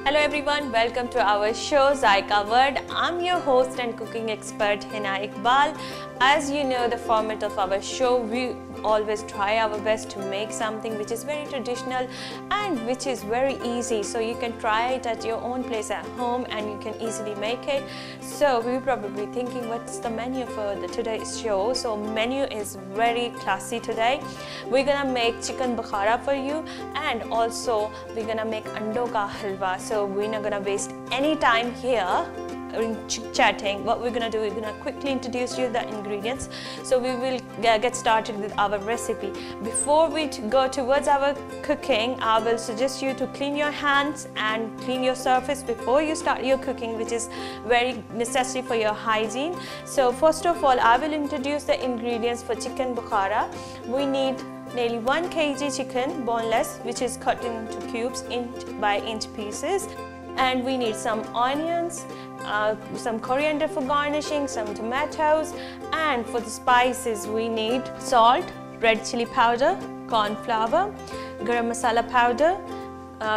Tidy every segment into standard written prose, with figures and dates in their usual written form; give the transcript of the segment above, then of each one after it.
Hello everyone, welcome to our show Zaiqa World. I'm your host and cooking expert Hina Iqbal. As you know, the format of our show, we always try our best to make something which is very traditional and which is very easy, so you can try it at your own place at home and you can easily make it. So we're probably thinking, what's the menu for today's show? So menu is very classy today. We're gonna make chicken Bukhara for you, and also we're gonna make andon ka halwa. So we're not gonna waste any time here in chatting. What we're gonna do, we're gonna quickly introduce you the ingredients. So we will get started with our recipe. Before we go towards our cooking, I will suggest you to clean your hands and clean your surface before you start your cooking, which is very necessary for your hygiene. So first of all, I will introduce the ingredients for chicken Bukhara. We need nearly 1 kg chicken, boneless, which is cut into cubes, inch by inch pieces. And we need some onions, some coriander for garnishing, some tomatoes, and for the spices we need salt, red chili powder, corn flour, garam masala powder,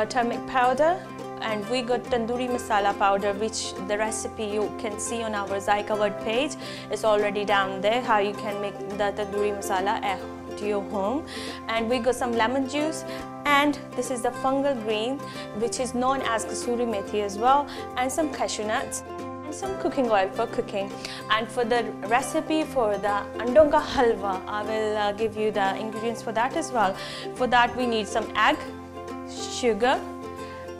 turmeric powder, and we got tandoori masala powder, which the recipe you can see on our Zaiqa World page. It's already down there how you can make the tandoori masala at your home. And we got some lemon juice, and this is the fungal green, which is known as kasuri methi as well, and some cashew nuts and some cooking oil for cooking. And for the recipe for the andon ka halwa, I will give you the ingredients for that as well. For that we need some egg, sugar,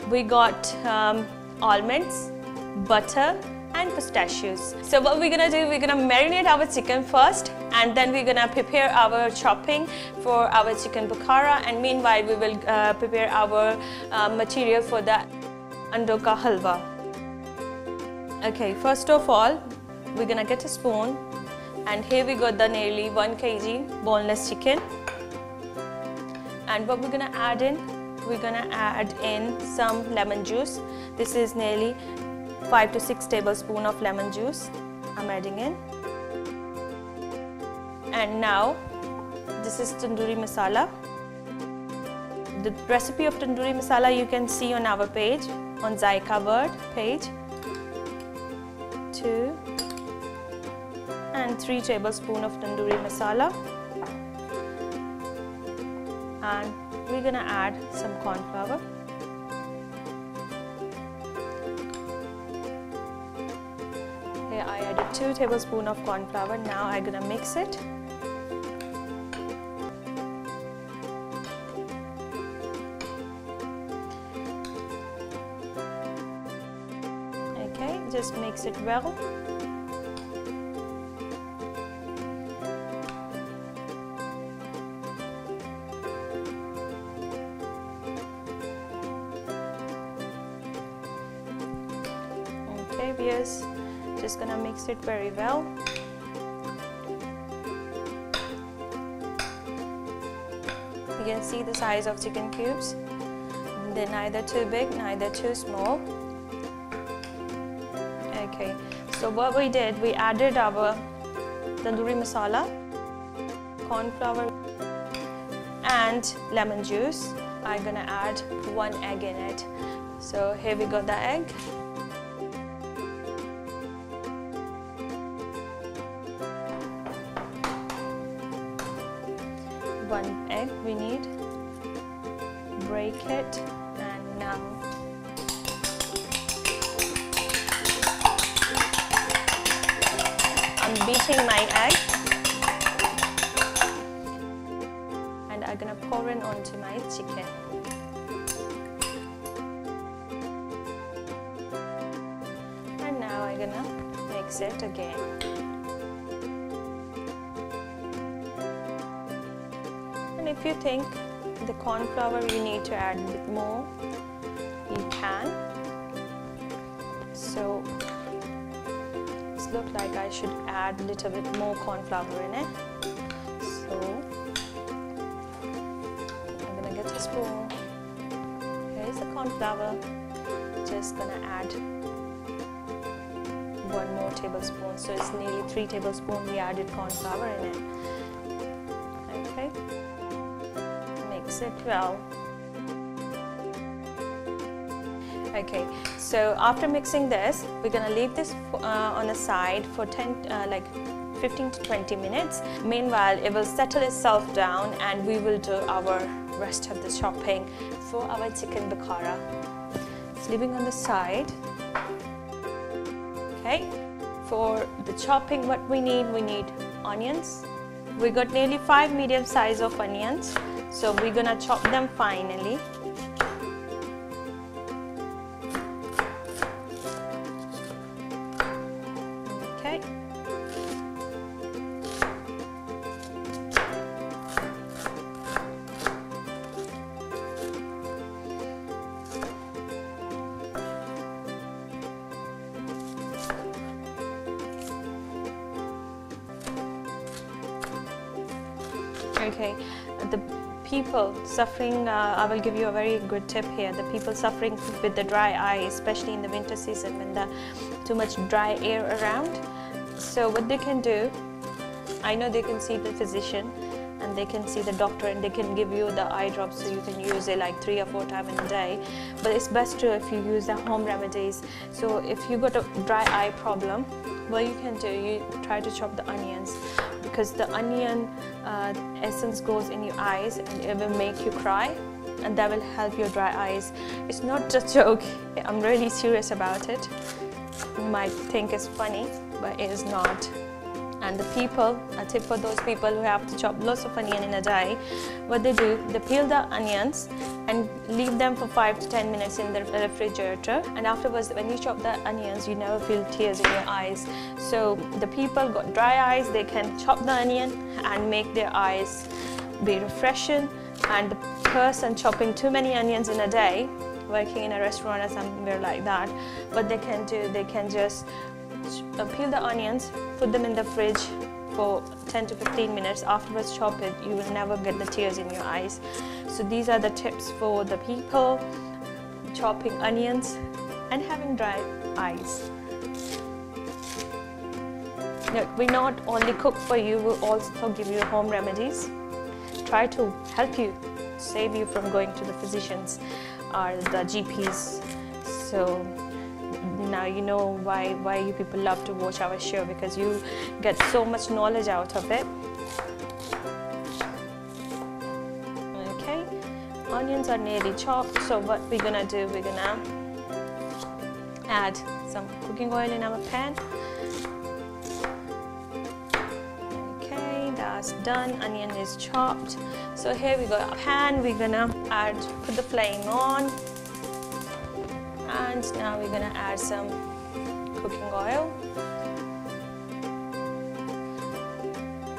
we got almonds, butter and pistachios. So what we're gonna do, we're gonna marinate our chicken first, and then we're gonna prepare our chopping for our chicken Bukhara, and meanwhile we will prepare our material for the andon ka halwa. Okay, first of all, we're gonna get a spoon, and here we got the nearly 1 kg boneless chicken. And what we're gonna add in, we're gonna add in some lemon juice. This is nearly 5 to 6 tablespoons of lemon juice I'm adding in. And now this is tandoori masala. The recipe of tandoori masala you can see on our page, on Zaiqa World page. 2 and 3 tablespoons of tandoori masala, and we're gonna add some corn flour. Here I added 2 tablespoons of corn flour. Now I'm gonna mix it. Okay, just mix it well. Okay, viewers, just gonna mix it very well. You can see the size of chicken cubes. They're neither too big, neither too small. Okay, so what we did, we added our tandoori masala, corn flour and lemon juice. I'm gonna add 1 egg in it. So here we got the egg. 1 egg we need. Break it, and now I'm beating my egg, and I'm gonna pour it onto my chicken. And now I'm gonna mix it again. And if you think the corn flour you need to add a bit more, you can. So it looks like I should add a little bit more corn flour in it. So I'm gonna get a spoon. Here's the corn flour. Just gonna add 1 more tablespoon. So it's nearly 3 tablespoons we added corn flour in it. Okay. Mix it well. Okay, so after mixing this, we're gonna leave this on the side for 15 to 20 minutes. Meanwhile, it will settle itself down and we will do our rest of the chopping for our chicken Bukhara. It's leaving on the side. Okay, for the chopping, what we need onions. We got nearly 5 medium size of onions, so we're gonna chop them finely. Okay. Okay, the people suffering, I will give you a very good tip here. The people suffering with the dry eye, especially in the winter season when there's too much dry air around. So what they can do, I know they can see the physician and they can see the doctor and they can give you the eye drops, so you can use it like 3 or 4 times in a day. But it's best to if you use the home remedies. So if you got a dry eye problem, what you can do, you try to chop the onions, because the onion essence goes in your eyes and it will make you cry, and that will help your dry eyes. It's not just a joke, I'm really serious about it. You might think it's funny, but it is not. And the people, a tip for those people who have to chop lots of onion in a day, what they do, they peel the onions and leave them for 5 to 10 minutes in the refrigerator, and afterwards when you chop the onions you never feel tears in your eyes. So the people got dry eyes, they can chop the onion and make their eyes be refreshing. And the person chopping too many onions in a day, working in a restaurant or somewhere like that, what they can do, they can just peel the onions, put them in the fridge for 10 to 15 minutes, afterwards chop it, you will never get the tears in your eyes. So these are the tips for the people chopping onions and having dry eyes. Look, we not only cook for you, we also give you home remedies. Try to help you, save you from going to the physicians or the GPs. So now you know why you people love to watch our show, because you get so much knowledge out of it. Okay, onions are nearly chopped, so what we're gonna do, we're gonna add some cooking oil in our pan. Okay, that's done, onion is chopped. So here we got a pan, we're gonna put the flame on. And now we're gonna add some cooking oil,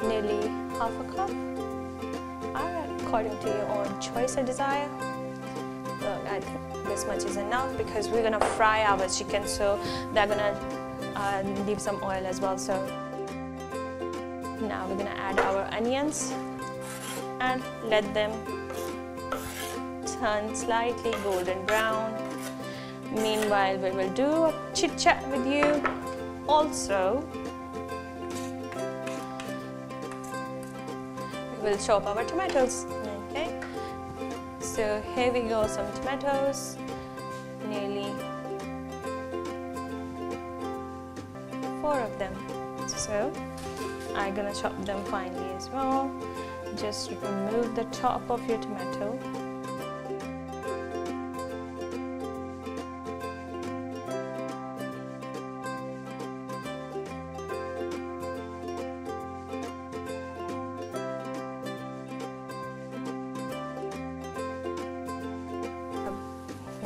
nearly half a cup, according to your own choice or desire. So I think this much is enough, because we're gonna fry our chicken, so they're gonna leave some oil as well. So now we're gonna add our onions and let them turn slightly golden brown. Meanwhile, we will do a chit chat with you. Also, we will chop our tomatoes. Okay, so here we go, some tomatoes, nearly 4 of them. So I'm gonna chop them finely as well. Just remove the top of your tomato.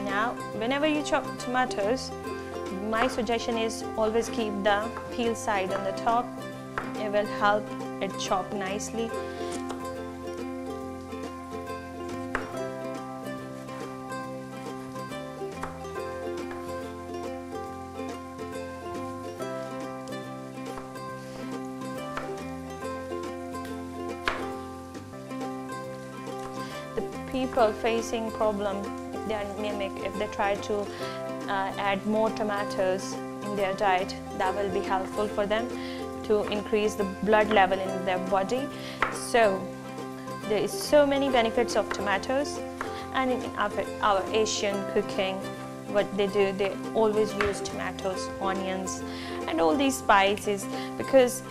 Now, whenever you chop tomatoes, my suggestion is always keep the peel side on the top. It will help it chop nicely. The people facing problem, if they are anemic, if they try to add more tomatoes in their diet, that will be helpful for them to increase the blood level in their body. So there is so many benefits of tomatoes, and in our Asian cooking what they do, they always use tomatoes, onions and all these spices, because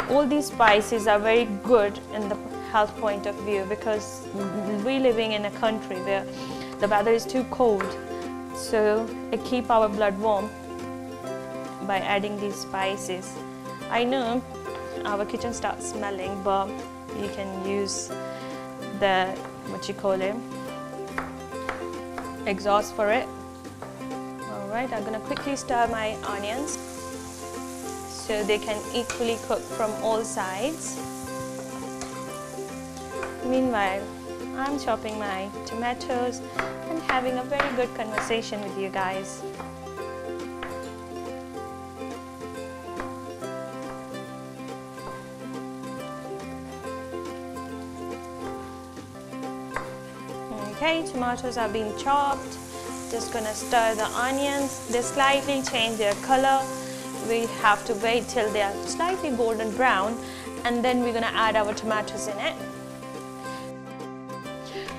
all these spices are very good in the health point of view, because we living in a country where the weather is too cold, so it keep our blood warm by adding these spices. I know our kitchen starts smelling, but you can use the, what you call it, exhaust for it. Alright, I'm gonna quickly stir my onions so they can equally cook from all sides. Meanwhile, I'm chopping my tomatoes and having a very good conversation with you guys. Okay, tomatoes are being chopped. Just gonna stir the onions. They slightly change their color. We have to wait till they are slightly golden brown, and then we're gonna add our tomatoes in it.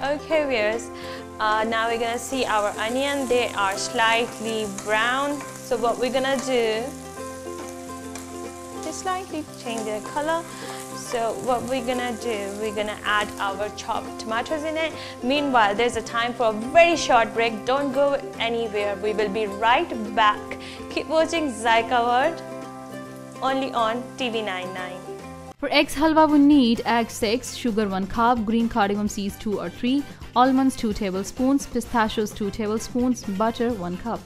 Okay viewers, now we're gonna see our onion. They are slightly brown. So what we're gonna do, they slightly change their color. So what we're gonna do, we're gonna add our chopped tomatoes in it. Meanwhile, there's a time for a very short break. Don't go anywhere. We will be right back. Keep watching Zaiqa World, only on TV99. For eggs halwa, we need egg 6, sugar 1 cup, green cardamom seeds 2 or 3, almonds 2 tablespoons, pistachios 2 tablespoons, butter 1 cup.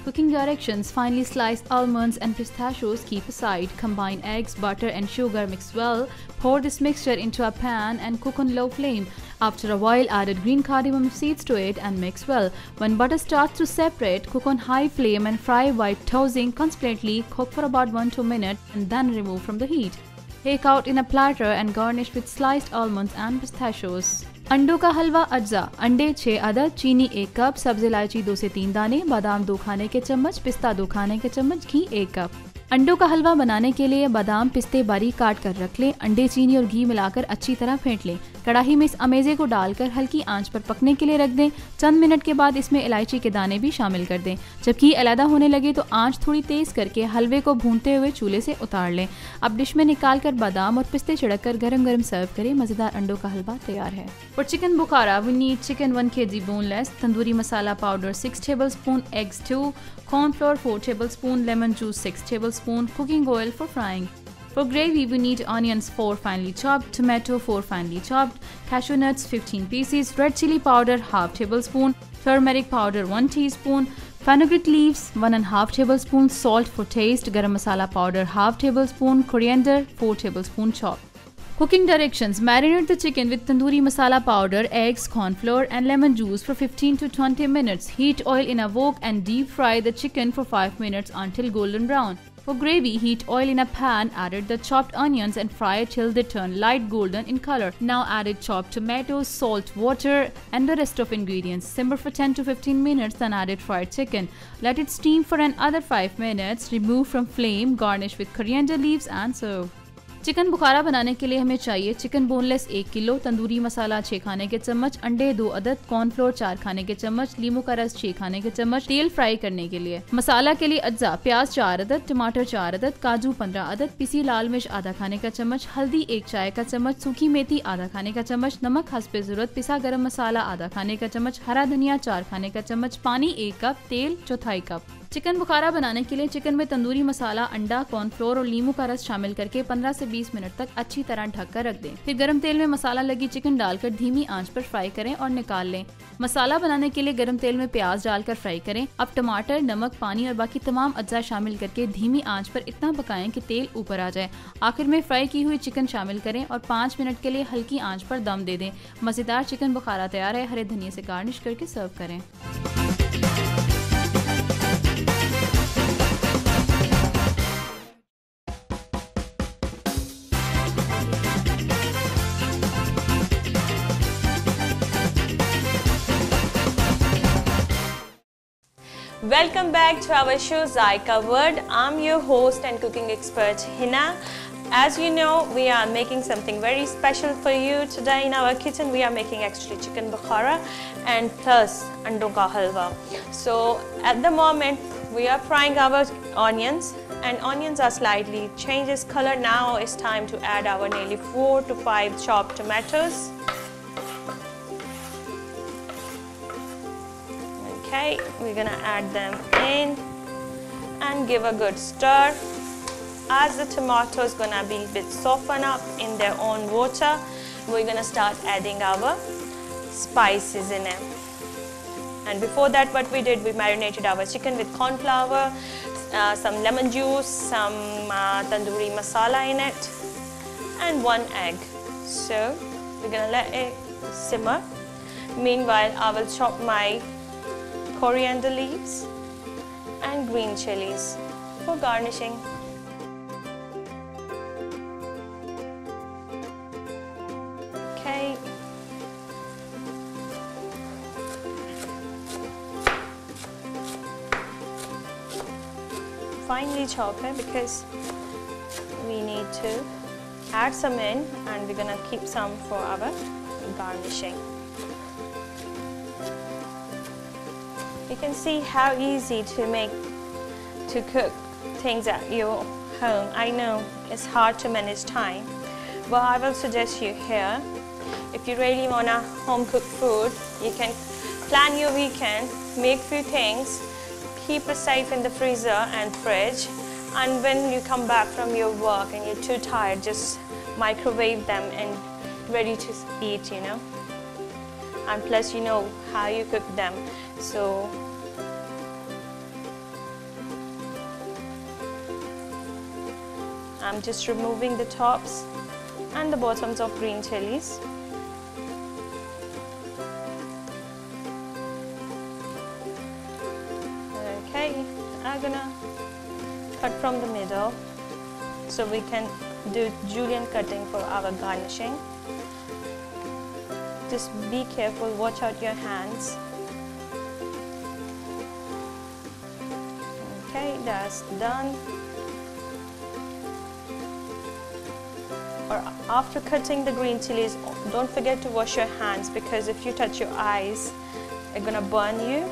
Cooking directions: finely slice almonds and pistachios keep aside. Combine eggs, butter and sugar, mix well. Pour this mixture into a pan and cook on low flame. After a while, add green cardamom seeds to it and mix well. When butter starts to separate, cook on high flame and fry while tossing constantly. Cook for about 1-2 minutes and then remove from the heat. Take out in a platter and garnish with sliced almonds and pistachios. अंडों का हलवा अज्जा: अंडे 6 अदद, चीनी 1 cup, सब्ज इलायची 2 से 3 दाने, बादाम 2 खाने के चम्मच, पिस्ता 2 खाने के चम्मच, घी 1 कप। अंडों का हलवा बनाने के लिए बादाम पिस्ते बारीक काट कर रख लें। अंडे, चीनी और घी मिलाकर अच्छी तरह फेंट लें। कढ़ाई में इस अमेजे को डालकर हल्की आंच पर पकने के लिए रख दें। चंद मिनट के बाद इसमें इलायची के दाने भी शामिल कर दें। जब घी अलहदा होने लगे तो आंच थोड़ी तेज करके हलवे को भूनते हुए चूल्हे से उतार लें। अब डिश में निकाल कर बादाम और पिस्ते छिड़क कर गरम गरम सर्व करें। मज़ेदार अंडों का हलवा तैयार है। For chicken bukhara, we need chicken 1 kg boneless, tandoori masala powder 6 tablespoon, eggs 2, corn flour 4 tablespoon, lemon juice 6 tablespoon, cooking oil for frying. For gravy, we need onions 4 finely chopped, tomato 4 finely chopped, cashew nuts 15 pieces, red chili powder half tablespoon, turmeric powder 1 teaspoon, fenugreek leaves 1.5 tablespoon, salt for taste, garam masala powder half tablespoon, coriander 4 tablespoon chopped. Cooking directions: marinate the chicken with tandoori masala powder, eggs, corn flour and lemon juice for 15 to 20 minutes. Heat oil in a wok and deep fry the chicken for 5 minutes until golden brown. For gravy, heat oil in a pan, added the chopped onions and fry till they turn light golden in color. Now added chopped tomatoes, salt, water and the rest of ingredients. Simmer for 10 to 15 minutes, then added fried chicken. Let it steam for another 5 minutes. Remove from flame, garnish with coriander leaves and serve. Chicken bukhara बनाने के लिए हमें चाहिए chicken boneless 1 kilo, tandoori masala 6 खाने के चम्मच, अंडे 2 अदद, कॉर्नफ्लोर 4 खाने के चम्मच, लीमू का रस 6 खाने के चम्मच, तेल फ्राई करने के लिए। मसाला के लिए अज्जा: प्याज 4 अदद, टमाटर 4 अदद, काजू 15 अदद, पिसी लाल मिर्च आधा खाने का चम्मच, हल्दी 1 चाय का चम्मच, सूखी मेथी आधा खाने का चम्मच, नमक हस्बे जरूरत, पिसा गरम मसाला आधा खाने का चम्मच, हरा धनिया 4 खाने का चम्मच, पानी 1 कप, तेल चौथाई कप। चिकन बुखारा बनाने के लिए चिकन में तंदूरी मसाला, अंडा, कॉर्नफ्लोर और लीमू का रस शामिल करके 15 से 20 मिनट तक अच्छी तरह ढक कर रख दें। फिर गरम तेल में मसाला लगी चिकन डालकर धीमी आंच पर फ्राई करें और निकाल लें। मसाला बनाने के लिए गरम तेल में प्याज डालकर फ्राई करें। अब टमाटर, नमक, पानी और बाकी तमाम अज्जा शामिल करके धीमी आंच पर इतना पकाएं कि तेल ऊपर आ जाए। आखिर में फ्राई की हुई चिकन शामिल करें और 5 मिनट के लिए हल्की आंच पर दम दे दें। मजेदार चिकन बुखारा तैयार है। हरे धनिया से गार्निश करके सर्व करें। Welcome back to our show Zaiqa World. I'm your host and cooking expert Hina. As you know, we are making something very special for you today in our kitchen. We are making actually chicken Bukhara and plus andon ka halwa. So at the moment we are frying our onions, and onions are slightly changes color. Now it's time to add our nearly 4 to 5 chopped tomatoes. Okay, we're gonna add them in and give a good stir. As the tomato is gonna be a bit soften up in their own water, we're gonna start adding our spices in it. And before that, what we did, we marinated our chicken with corn flour, some lemon juice, some tandoori masala in it, and 1 egg. So we're gonna let it simmer. Meanwhile, I will chop my coriander leaves and green chilies for garnishing. Okay. Finely chop it because we need to add some in, and we're gonna keep some for our garnishing. You can see how easy to cook things at your home. I know it's hard to manage time, but I will suggest you here, if you really wanna home cook food, you can plan your weekend, make few things, keep it safe in the freezer and fridge, and when you come back from your work and you're too tired, just microwave them and ready to eat, you know. And plus you know how you cook them. So I'm just removing the tops and the bottoms of green chilies. Okay, I'm gonna cut from the middle so we can do julienne cutting for our garnishing. Just be careful, watch out your hands. Okay, that's done. Or after cutting the green chilies, don't forget to wash your hands, because if you touch your eyes, it's gonna burn you.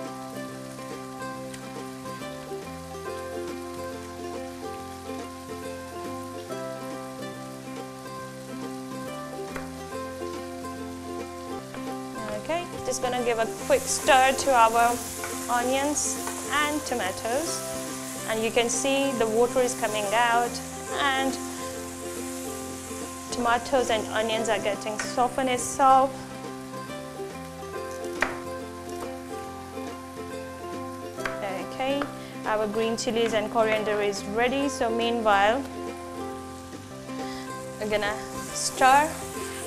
Okay, just gonna give a quick stir to our onions and tomatoes, and you can see the water is coming out, and tomatoes and onions are getting softened itself. Okay, our green chilies and coriander is ready. So meanwhile, we're gonna stir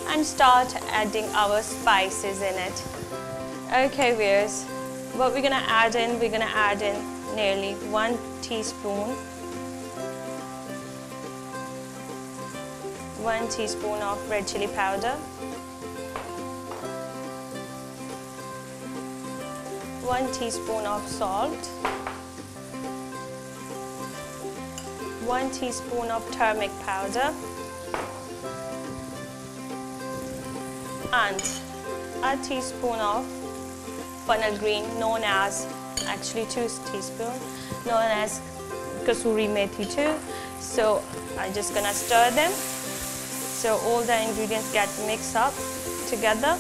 and start adding our spices in it. Okay viewers, what we're gonna add in, nearly 1 teaspoon. 1 teaspoon of red chili powder, 1 teaspoon of salt, 1 teaspoon of turmeric powder, and a teaspoon of fennel green, known as, actually 2 teaspoons, known as kasuri methi too. So I'm just gonna stir them so all the ingredients get mixed up together.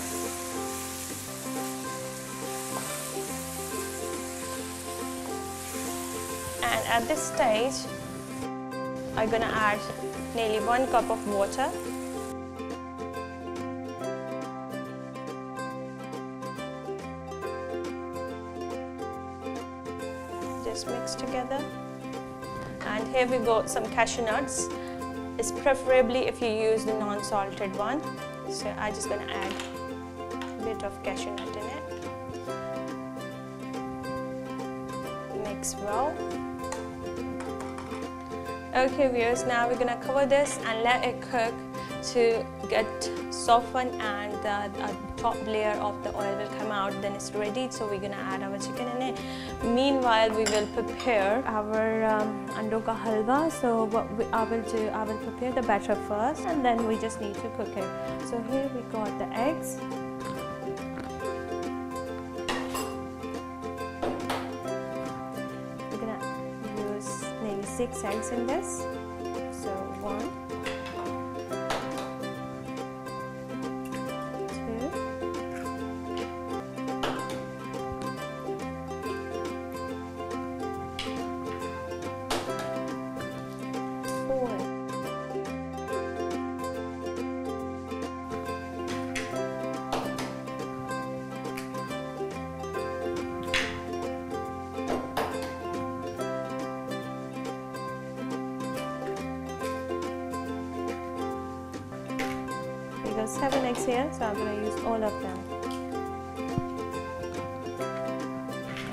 And at this stage, I'm gonna add nearly 1 cup of water. Just mix together. And here we got some cashew nuts. It's preferably if you use the non-salted one. So I'm just gonna add a bit of cashew nut in it. Mix well. Okay viewers, now we're gonna cover this and let it cook to get softened, and the top layer of the oil will come out. Then it's ready, so we're gonna add our chicken in it. meanwhile we will prepare our andon ka halwa. So what I will do, I will prepare the batter first and then we just need to cook it. So here we got the eggs. We're gonna use nearly 6 eggs in this. So 1, 4. We got 7 eggs here, so I'm going to use all of them.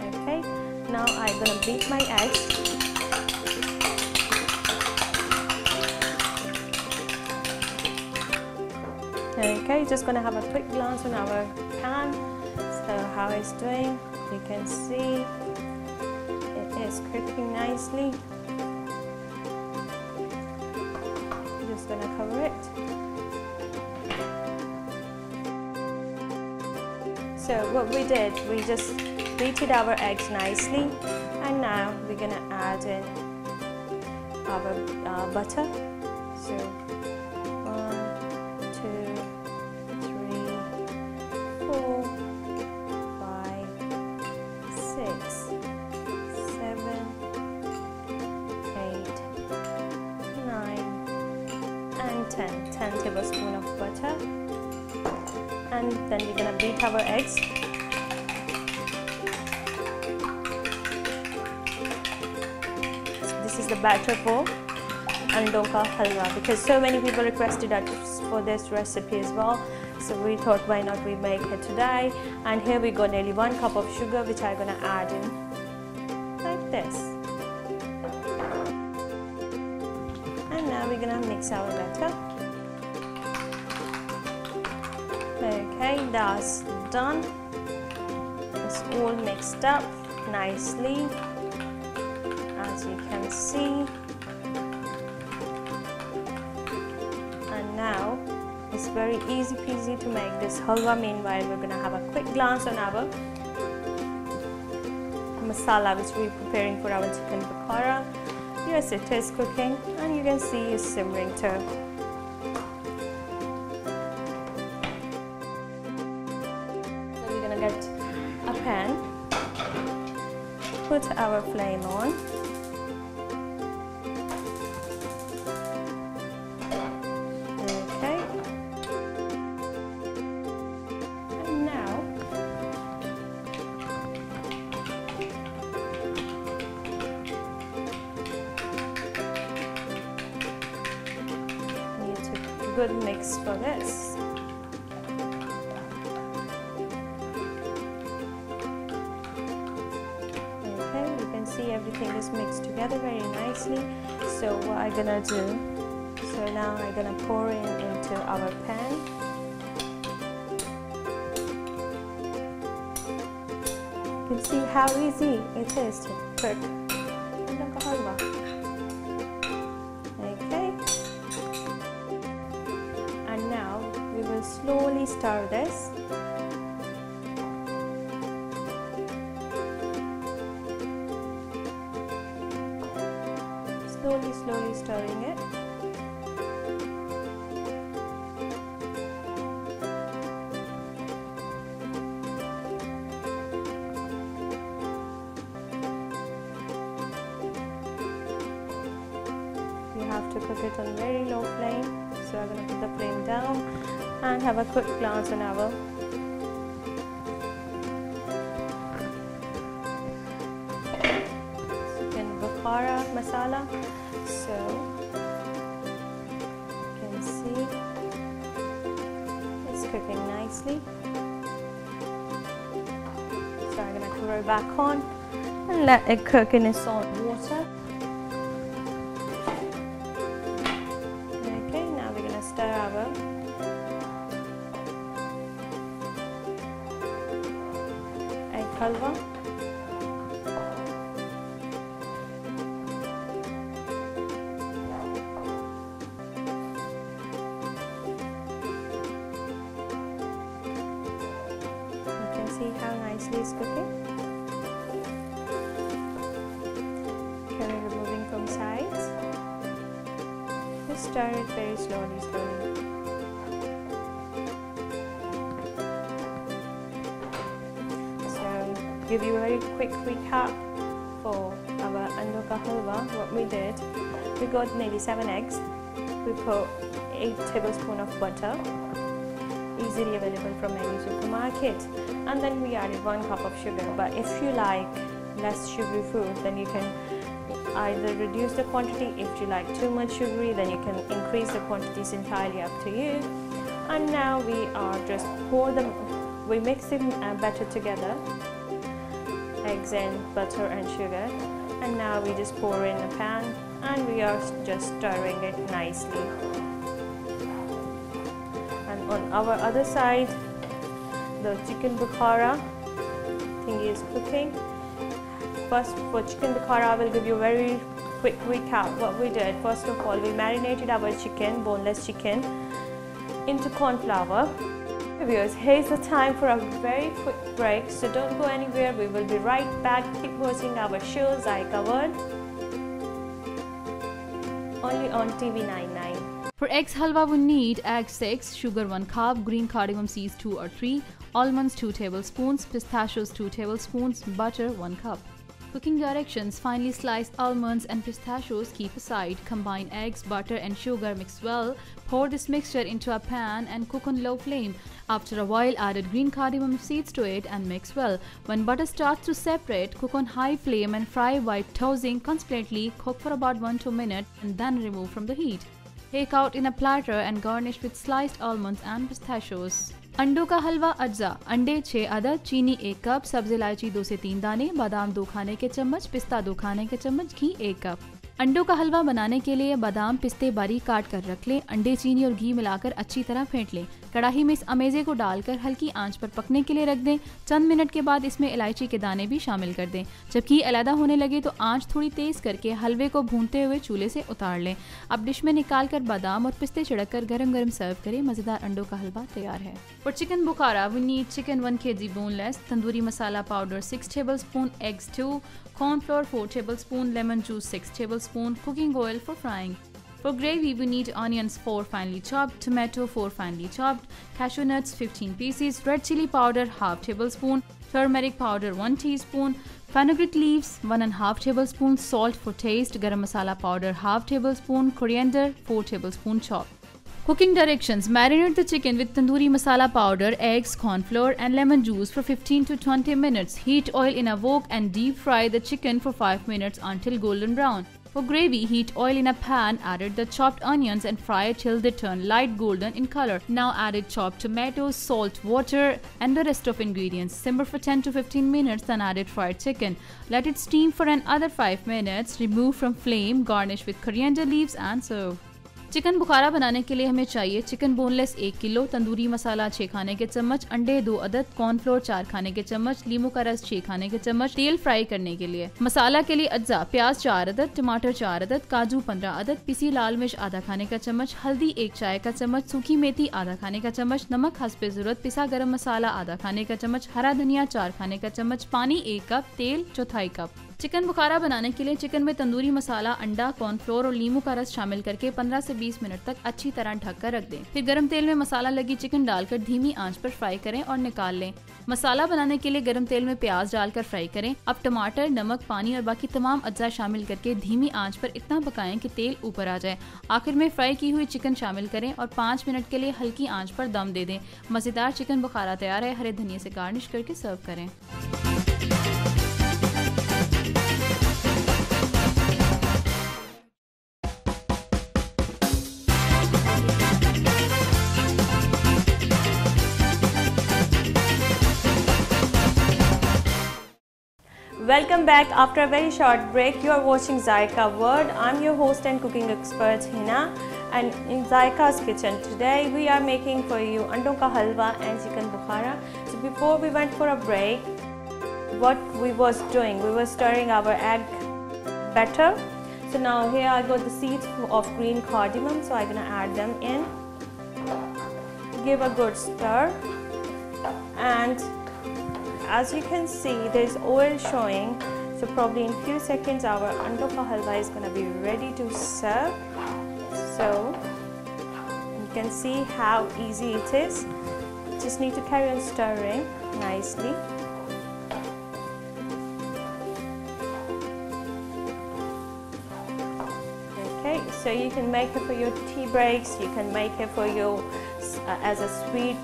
Okay, now I'm going to beat my eggs. Okay, just going to have a quick glance on our pan. So how it's doing, you can see it is cooking nicely. Just going to cover it. So what we did, we just beated our eggs nicely, and now we're going to add in our butter. So 1, 2, 3, 4, 5, 6, 7, 8, 9, and 10 tablespoons of butter. And then we're gonna beat our eggs. This is the batter for andon ka halwa, because so many people requested us for this recipe as well. So we thought, why not we make it today? And here we got nearly 1 cup of sugar, which I'm gonna add in like this. And now we're gonna mix our batter. Okay, that's done. It's all mixed up nicely, as you can see. And now it's very easy peasy to make this halwa. Meanwhile, we're gonna have a quick glance on our masala, which we're preparing for our chicken Bukhara. Yes, it is cooking, and you can see it's simmering too. Get a pan, put our flame on, okay, and now need a good mix for this. Everything is mixed together very nicely. So what I'm gonna do, so now I'm gonna pour in into our pan. You can see how easy it is to cook andon ka halwa. Okay, and now we will slowly stir this. Slowly stirring it. You have to cook it on very low flame. So I'm going to put the flame down and have a quick glance on our chicken Bukhara masala. So you can see it's cooking nicely. So I'm going to cover it back on and let it cook in its own water. Okay, now we're going to stir our egg halwa. nicely is cooking. Okay, removing from sides. Just stir it very slowly. Give you a very quick recap for our Andon ka halwa. What we did, we got maybe 7 eggs. We put 8 tablespoons of butter, easily available from any supermarket, and then we added 1 cup of sugar. But if you like less sugary food, then you can either reduce the quantity. If you like too much sugary, then you can increase the quantities. Entirely up to you. And now we are just we mix them better together. Eggs and butter and sugar, and now we just pour in a pan and we are just stirring it nicely. And on our other side, the chicken Bukhara thingy is cooking. First, for chicken Bukhara, I will give you a very quick recap what we did. First of all, we marinated our chicken, boneless chicken, into corn flour. Viewers, here's the time for a very quick break, so don't go anywhere. We will be right back. Keep watching our show Zaiqa World, only on TV99. For eggs halwa, we need egg 6, sugar 1 cup, green cardamom seeds 2 or 3, almonds 2 tablespoons, pistachios 2 tablespoons, butter 1 cup. Cooking directions: finely slice almonds and pistachios, keep aside. Combine eggs, butter and sugar, mix well. Pour this mixture into a pan and cook on low flame. After a while, add green cardamom seeds to it and mix well. When butter starts to separate, cook on high flame and fry while tossing constantly. Cook for about 1-2 minutes and then remove from the heat. Take out in a platter and garnish with sliced almonds and pistachios. अंडों का हलवा अज्जा: अंडे 6 अदद, चीनी 1 cup, सब्ज इलायची 2 से 3 दाने, बादाम 2 खाने के चम्मच, पिस्ता 2 खाने के चम्मच, घी 1 कप। अंडों का हलवा बनाने के लिए बादाम पिस्ते बारीक काट कर रख लें। अंडे, चीनी और घी मिलाकर अच्छी तरह फेंट लें। कढ़ाई में इस अमेजे को डालकर हल्की आंच पर पकने के लिए रख दें। चंद मिनट के बाद इसमें इलायची के दाने भी शामिल कर दें। जब घी अलहदा होने लगे तो आंच थोड़ी तेज करके हलवे को भूनते हुए चूल्हे से उतार लें। अब डिश में निकाल कर बादाम और पिस्ते छिड़क कर गरम गरम सर्व करें। मज़ेदार अंडों का हलवा तैयार है। For chicken Bukhara, we need chicken 1 kg boneless, tandoori masala powder 6 tablespoon, eggs 2, corn flour 4 tablespoon, lemon juice 6 tablespoon, cooking oil for frying. For gravy, we need onions 4 finely chopped, tomato 4 finely chopped, cashew nuts 15 pieces, red chili powder half tablespoon, turmeric powder 1 teaspoon, fenugreek leaves 1.5 tablespoon, salt for taste, garam masala powder half tablespoon, coriander 4 tablespoon chopped. Cooking directions: marinate the chicken with tandoori masala powder, eggs, corn flour and lemon juice for 15 to 20 minutes. Heat oil in a wok and deep fry the chicken for 5 minutes until golden brown. For gravy, heat oil in a pan, added the chopped onions and fry till they turn light golden in color. Now added chopped tomatoes, salt, water and the rest of ingredients. Simmer for 10 to 15 minutes, then added fried chicken. Let it steam for another 5 minutes. Remove from flame, garnish with coriander leaves and serve. Chicken bukhara बनाने के लिए हमें चाहिए chicken boneless 1 kilo, tandoori masala 6 खाने के चम्मच, अंडे 2 अदद, कॉर्नफ्लोर 4 खाने के चम्मच, लीमू का रस 6 खाने के चम्मच, तेल फ्राई करने के लिए। मसाला के लिए अज्जा: प्याज 4 अदद, टमाटर 4 अदद, काजू 15 अदद, पिसी लाल मिर्च आधा खाने का चम्मच, हल्दी 1 चाय का चम्मच, सूखी मेथी आधा खाने का चम्मच, नमक हस्बे जरूरत, पिसा गरम मसाला आधा खाने का चम्मच, हरा धनिया 4 खाने का चम्मच, पानी 1 कप, तेल चौथाई कप। चिकन बुखारा बनाने के लिए चिकन में तंदूरी मसाला, अंडा, कॉर्नफ्लोर और लीमू का रस शामिल करके 15 से 20 मिनट तक अच्छी तरह ढककर रख दें। फिर गरम तेल में मसाला लगी चिकन डालकर धीमी आंच पर फ्राई करें और निकाल लें। मसाला बनाने के लिए गरम तेल में प्याज डालकर फ्राई करें। अब टमाटर, नमक, पानी और बाकी तमाम अज्जा शामिल करके धीमी आंच पर इतना पकाएं कि तेल ऊपर आ जाए। आखिर में फ्राई की हुई चिकन शामिल करें और 5 मिनट के लिए हल्की आंच पर दम दे दें। मजेदार चिकन बुखारा तैयार है। हरे धनिया से गार्निश करके सर्व करें। Welcome back after a very short break. You are watching Zaiqa World. I'm your host and cooking expert Hina, and in Zaiqa's kitchen today we are making for you andon ka halwa and chicken bukhara. So before we went for a break, what we was doing, we were stirring our egg batter. So now here I got the seeds of green cardamom, so I'm gonna add them in. Give a good stir and as you can see, there's oil showing, so probably in few seconds our andon ka halwa is gonna be ready to serve. So you can see how easy it is. Just need to carry on stirring nicely. Okay, so you can make it for your tea breaks, you can make it for your as a sweet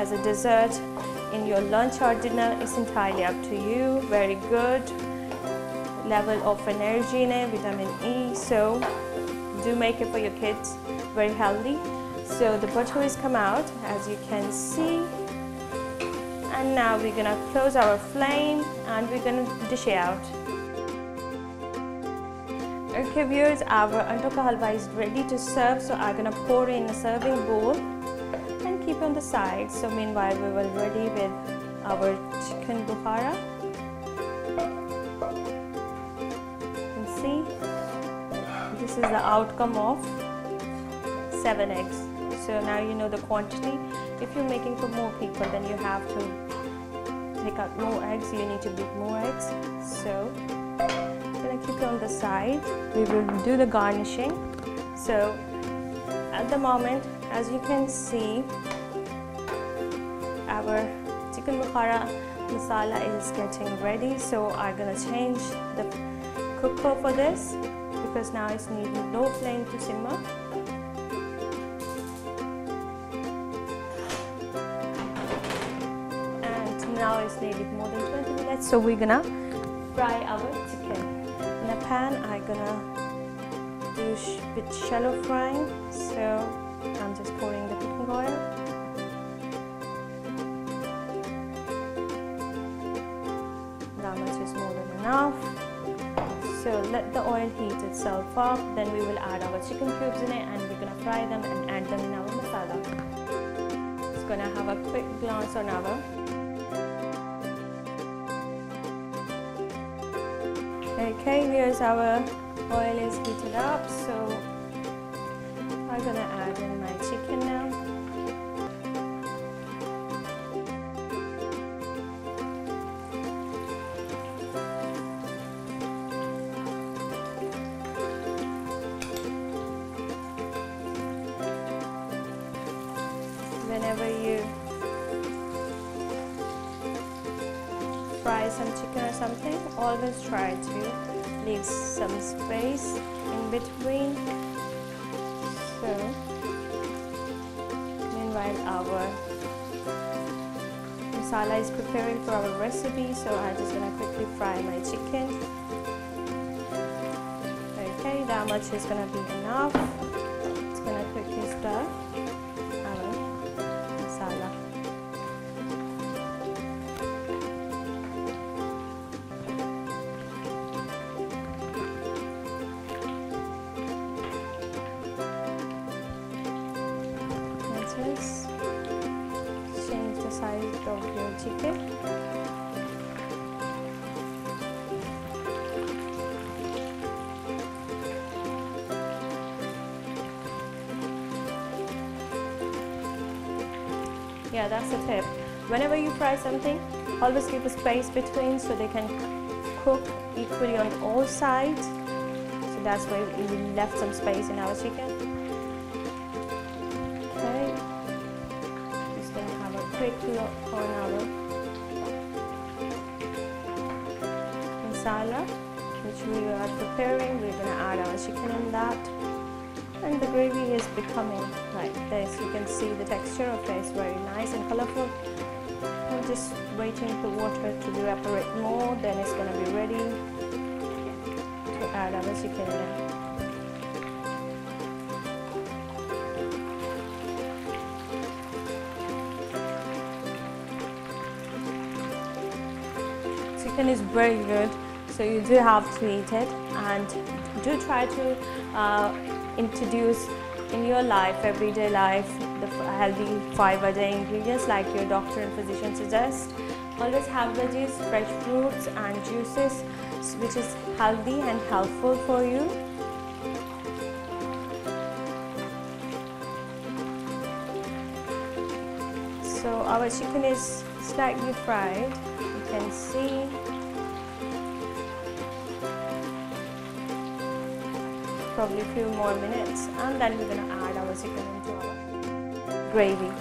as a dessert in your lunch or dinner. It's entirely up to you. Very good level of energy in it, vitamin E, so do make it for your kids. Very healthy. So the butter has come out, as you can see, and now we're gonna close our flame and we're gonna dish it out. Okay viewers, our andon ka halwa is ready to serve, so I'm gonna pour in a serving bowl and keep on the side. So meanwhile we will ready with our chicken Bukhara. You can see this is the outcome of 7 eggs. So now you know the quantity. If you're making for more people, then you have to take out more eggs. You need to beat more eggs. So I'm gonna keep it on the side. We will do the garnishing. So at the moment, as you can see, our chicken Bukhara masala is getting ready. So I'm gonna change the cooker for this because now it's needing low flame to simmer. Now it's needed more than 20 minutes, so we're gonna fry our chicken. In a pan, I'm gonna do a bit shallow frying, so I'm just pouring the cooking oil. That much is more than enough. So let the oil heat itself up, then we will add our chicken cubes in it and we're gonna fry them and add them in our masala. Just gonna have a quick glance on our Okay, here's our oil is heated up, so I'm gonna add in my chicken now. Whenever you fry some chicken or something, always try to leave some space in between. So meanwhile our masala is preparing for our recipe, so I'm just gonna quickly fry my chicken. Okay, that much is gonna be enough. It's gonna quickly stir our masala. Change the size of your chicken. Yeah, that's the tip. Whenever you fry something, always keep a space between so they can cook equally on all sides. So that's why we left some space in our chicken. Quick look on our masala which we are preparing. We're going to add our chicken in that, and the gravy is becoming like this. You can see the texture of it is very nice and colorful. I'm just waiting for water to evaporate more, then it's going to be ready to add our chicken in. Chicken is very good, so you do have to eat it, and do try to introduce in your life, everyday life, the healthy five-a-day ingredients like your doctor and physician suggest. Always have veggies, fresh fruits and juices, which is healthy and helpful for you. So our chicken is slightly fried. can see. Probably a few more minutes, and then we're going to add our chicken into our gravy.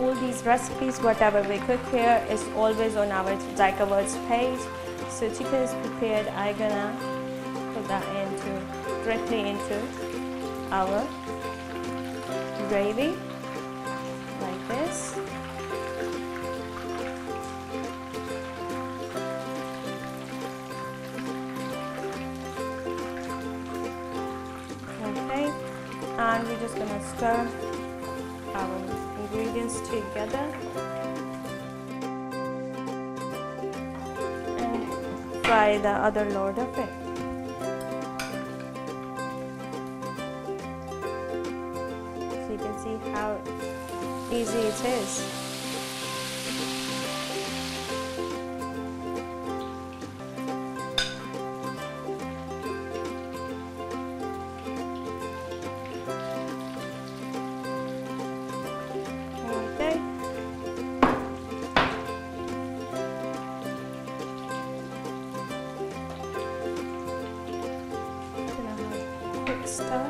All these recipes, whatever we cook here, is always on our Zaiqa World's page. So chicken is prepared. I'm gonna put that directly into our gravy like this. Okay, and we're just gonna stir our ingredients together and fry the other load of it. So you can see how easy it is. Stir.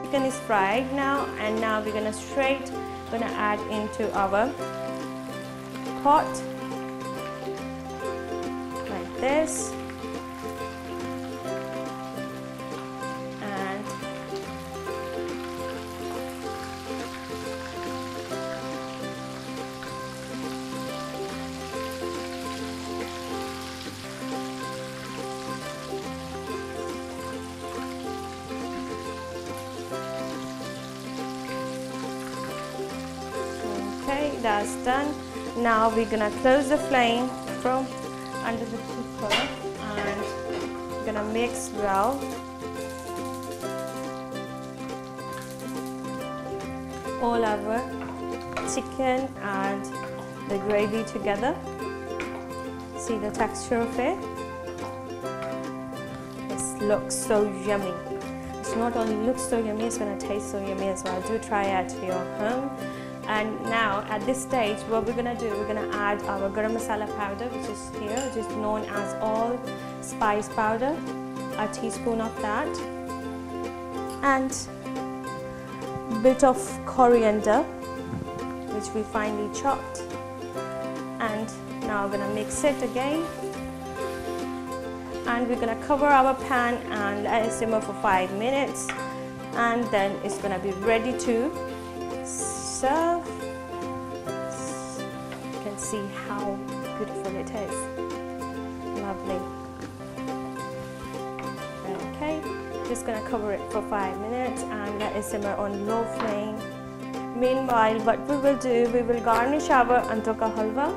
Chicken is fried now, and now we're gonna add into our pot like this, and okay, that's done. Now we're gonna close the flame from under the cooker and we're gonna mix well all our chicken and the gravy together. See the texture of it? It looks so yummy. It's not only looks so yummy, it's gonna taste so yummy as well. Do try it at your home. And now at this stage, what we're gonna do, we're gonna add our Garam Masala powder, which is here, which is known as all spice powder, a teaspoon of that, and bit of coriander, which we finely chopped. And now we're gonna mix it again, and we're gonna cover our pan and let it simmer for 5 minutes, and then it's gonna be ready to serve. You can see how beautiful it is. Lovely. Okay, just gonna cover it for 5 minutes and let it simmer on low flame. Meanwhile, what we will do, we will garnish our Untitled halwa.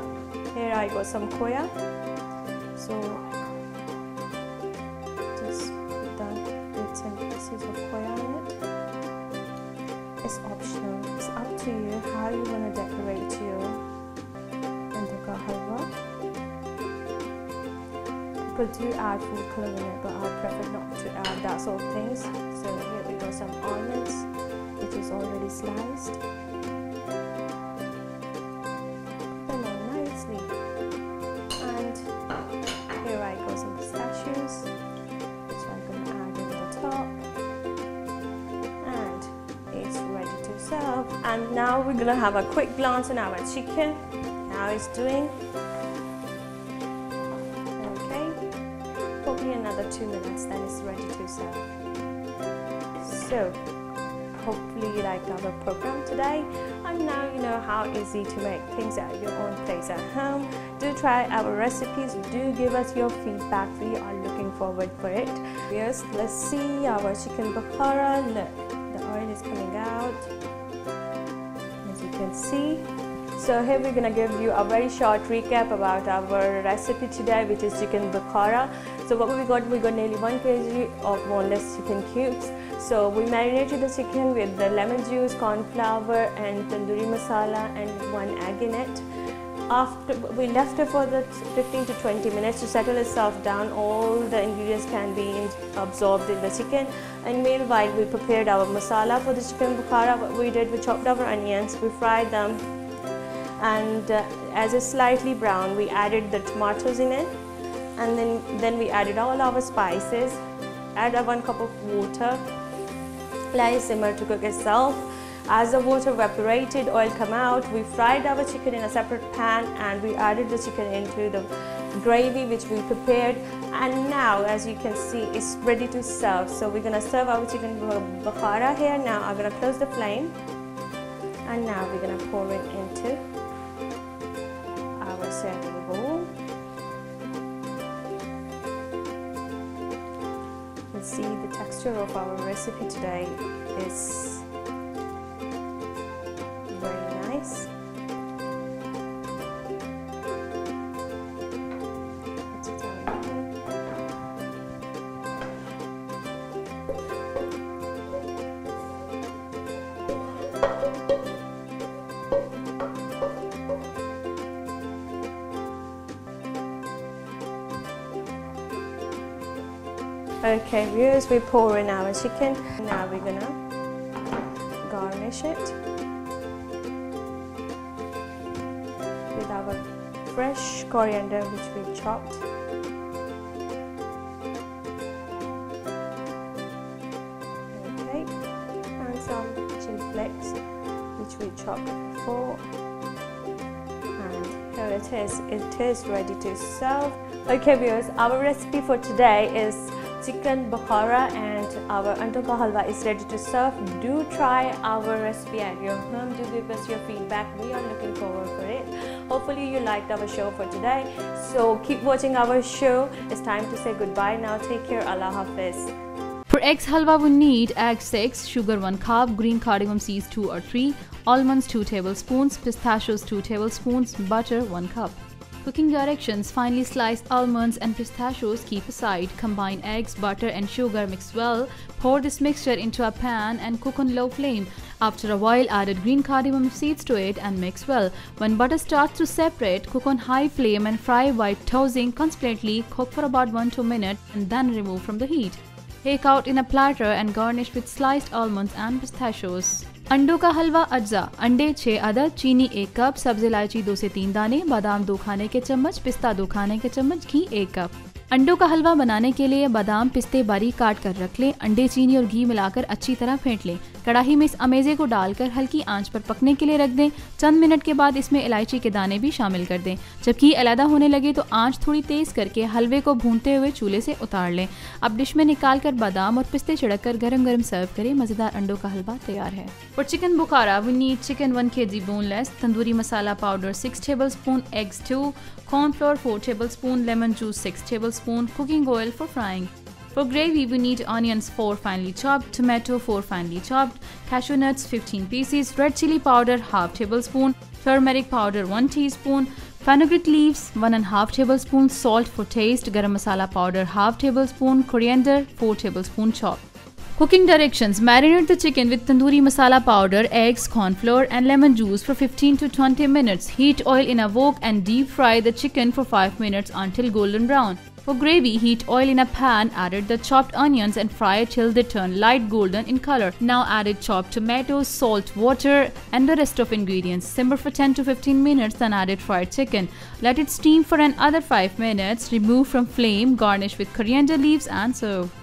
Here I got some koya. So just put the bits and pieces of koya on it. It's optional. It's up to you how you want to decorate your Untitled halwa. People do add food color in it, but I prefer not to add that sort of things. So here we got some almonds, which is already sliced. Put them on nicely. And here I got some pistachios, which I'm going to add in the top. And it's ready to serve. And now we're going to have a quick glance on our chicken, how it's doing. Okay, probably another 2 minutes, then it's ready to serve. So hopefully you liked our program today. And now you know how easy to make things at your own place at home. Do try our recipes. Do give us your feedback. We are looking forward for it. Yes, let's see our chicken Bukhara. Look, the oil is coming out, as you can see. So here we're gonna give you a very short recap about our recipe today, which is chicken Bukhara. So what we got nearly 1 kg of boneless chicken cubes. So we marinated the chicken with the lemon juice, corn flour and tandoori masala and 1 egg in it. After we left it for the 15 to 20 minutes to settle itself down, all the ingredients can be absorbed in the chicken. And meanwhile we prepared our masala for the chicken Bukhara. What we did, we chopped our onions, we fried them, and as it's slightly brown we added the tomatoes in it, and then we added all our spices, add 1 cup of water, let it simmer to cook itself. As the water evaporated, oil come out, we fried our chicken in a separate pan and we added the chicken into the gravy which we prepared. And now as you can see, it's ready to serve. So we're gonna serve our chicken Bukhara here. Now I'm gonna close the flame, and now we're gonna pour it into our serving bowl. You see the texture of our recipe today is very nice. Okay viewers, we pour in our chicken. Now we're gonna garnish it with our fresh coriander which we chopped. Okay, and some chili flakes which we chopped before. And here it is ready to serve. Okay viewers, our recipe for today is chicken Bukhara and our Anto ka halwa is ready to serve. Do try our recipe at your home. Do give us your feedback. We are looking forward for it. Hopefully you liked our show for today. So keep watching our show. It's time to say goodbye now. Take care. Allah Hafiz. For eggs halwa, we need egg 6, sugar 1 cup, green cardamom seeds 2 or 3, almonds 2 tablespoons, pistachios 2 tablespoons, butter 1 cup. Cooking directions: finely slice almonds and pistachios, keep aside. Combine eggs, butter and sugar, mix well. Pour this mixture into a pan and cook on low flame. After a while, add green cardamom seeds to it and mix well. When butter starts to separate, cook on high flame and fry while tossing constantly. Cook for about 1-2 minutes and then remove from the heat. Take out in a platter and garnish with sliced almonds and pistachios. अंडों का हलवा अज्जा: अंडे 6 अदद, चीनी 1 cup, सब्ज इलायची 2 से 3 दाने, बादाम 2 खाने के चम्मच, पिस्ता 2 खाने के चम्मच, घी 1 कप। अंडों का हलवा बनाने के लिए बादाम पिस्ते बारीक काट कर रख लें। अंडे, चीनी और घी मिलाकर अच्छी तरह फेंट लें। कढ़ाई में इस अमेजे को डालकर हल्की आंच पर पकने के लिए रख दें। चंद मिनट के बाद इसमें इलायची के दाने भी शामिल कर दें। जब घी अलग होने लगे तो आंच थोड़ी तेज करके हलवे को भूनते हुए चूल्हे से उतार लें। अब डिश में निकाल कर बादाम और पिस्ते छिड़क कर गरम गरम सर्व करें। मज़ेदार अंडों का हलवा तैयार है। For chicken Bukhara we need chicken 1 kg boneless, tandoori masala powder 6 tablespoon, eggs 2, corn flour 4 tablespoon, lemon juice 6 tablespoon, cooking oil for frying. For gravy, we need onions 4 finely chopped, tomato 4 finely chopped, cashew nuts 15 pieces, red chili powder ½ tablespoon, turmeric powder 1 teaspoon, fenugreek leaves 1½ tablespoon, salt for taste, garam masala powder ½ tablespoon, coriander 4 tablespoon chopped. Cooking directions: marinate the chicken with tandoori masala powder, eggs, corn flour and lemon juice for 15 to 20 minutes. Heat oil in a wok and deep fry the chicken for 5 minutes until golden brown. For gravy, heat oil in a pan, added the chopped onions and fry till they turn light golden in color. Now added chopped tomatoes, salt, water and the rest of ingredients. Simmer for 10 to 15 minutes, then added fried chicken. Let it steam for another 5 minutes. Remove from flame, garnish with coriander leaves and serve.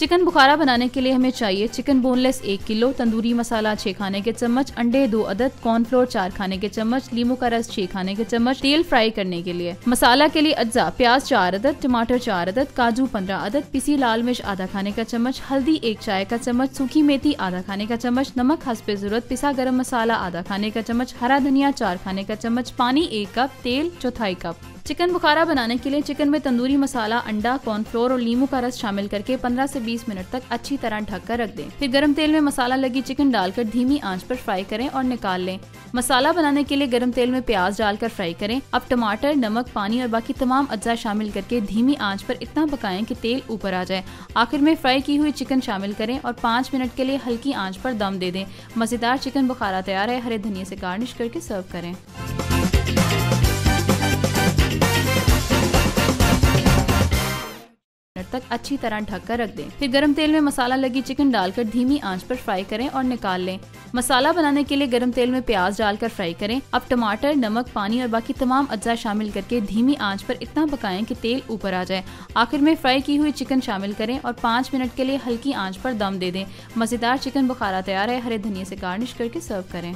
Chicken bukhara बनाने के लिए हमें चाहिए chicken boneless 1 kilo, tandoori masala 6 खाने के चम्मच, अंडे 2 अदद, कॉर्नफ्लोर 4 खाने के चम्मच, नींबू का रस 6 खाने के चम्मच, तेल फ्राई करने के लिए। मसाला के लिए अज्जा प्याज 4 अदद, टमाटर 4 अदद, काजू 15 अदद, पिसी लाल मिर्च आधा खाने का चम्मच, हल्दी 1 चाय का चम्मच, सूखी मेथी आधा खाने का चम्मच, नमक हस्बे जरूरत, पिसा गरम मसाला आधा खाने का चम्मच, हरा धनिया 4 खाने का चम्मच, पानी 1 कप, तेल चौथाई कप। चिकन बुखारा बनाने के लिए चिकन में तंदूरी मसाला, अंडा, कॉर्नफ्लोर और नींबू का रस शामिल करके 15 से 20 मिनट तक अच्छी तरह ढक कर रख दें। फिर गरम तेल में मसाला लगी चिकन डालकर धीमी आंच पर फ्राई करें और निकाल लें। मसाला बनाने के लिए गरम तेल में प्याज डालकर फ्राई करें। अब टमाटर, नमक, पानी और बाकी तमाम अज्जा शामिल करके धीमी आंच पर इतना पकाएं कि तेल ऊपर आ जाए। आखिर में फ्राई की हुई चिकन शामिल करें और 5 मिनट के लिए हल्की आंच पर दम दे दें। मजेदार चिकन बुखारा तैयार है। हरे धनिया से गार्निश करके सर्व करें। तक अच्छी तरह ढक कर रख दें। फिर गरम तेल में मसाला लगी चिकन डालकर धीमी आंच पर फ्राई करें और निकाल लें। मसाला बनाने के लिए गरम तेल में प्याज डालकर फ्राई करें। अब टमाटर, नमक, पानी और बाकी तमाम अज्जा शामिल करके धीमी आंच पर इतना पकाएं कि तेल ऊपर आ जाए। आखिर में फ्राई की हुई चिकन शामिल करें और 5 मिनट के लिए हल्की आंच पर दम दे दें। मजेदार चिकन बुखारा तैयार है। हरे धनिया से गार्निश करके सर्व करें।